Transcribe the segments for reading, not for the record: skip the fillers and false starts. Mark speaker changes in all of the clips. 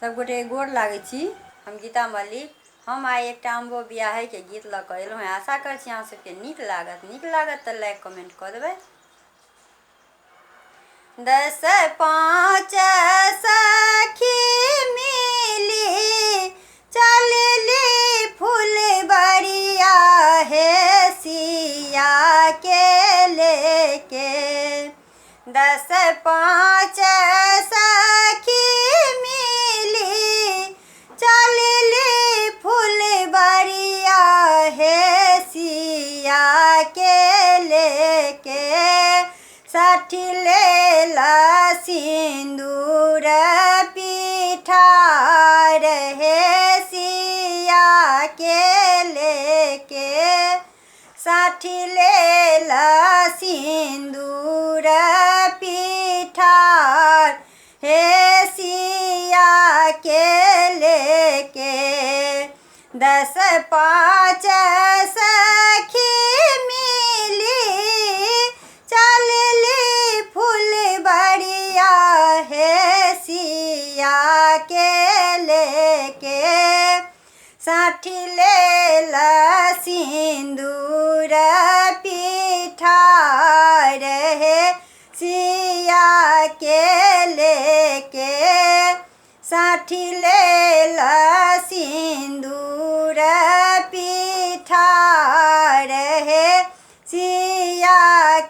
Speaker 1: सबगोटे गोर लागै छी। हम गीता मल्लिक। हम आइ एकटा अम्बो बियाहके गीत लऽ कऽ एलहुँ हैं। आशा करै छी अहाँ सबके नीक लागत तऽ लाइक कमेंट कऽ देबै। 10 5 सखी मिली चलली फुलबरिया हे सिया के लेके। 10 5 सखी मिली चलली फुलबरिया हे सिया के लेके। साठी लेला सिंदूर पिठार हे सिया के लेके। साठी लेला सिंदूर पिठार हे सिया के लेके। 10 5 सखी मिली चलली फुलबरिया हे सिया के लेके। साठी लेला सिंदूर पिठार हे सिया के लेके। साठी लेला सिंदूर पिठार हे सिया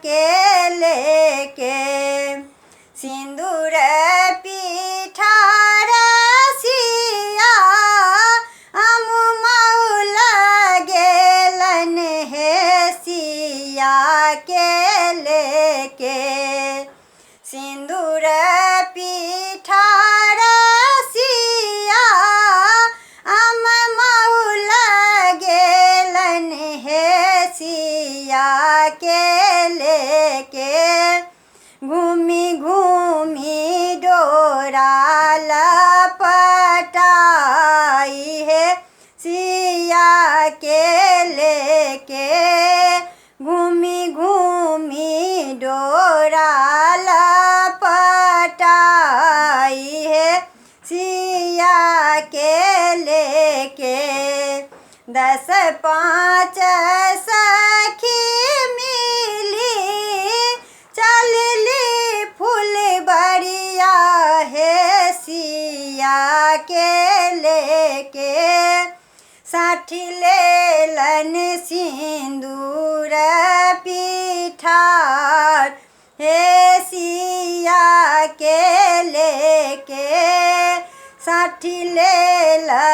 Speaker 1: के लेके। सिंदूर पिठार सिया अमुमौल गेलन हे सिया के लेके। सिंदूर पिठार सिया अमुमौल गेलन हे सिया के लेके। घूमी घूमी डोरा लपटाई है सिया के लेके। घूमी घूमी डोरा लपटाई है सिया के लेके। 10 5 सखी मिली चलली फुलबरिया हे सिया के लेके। साठी लेलन सिंदूर पिठार हे सिया के लेके। साठी लेला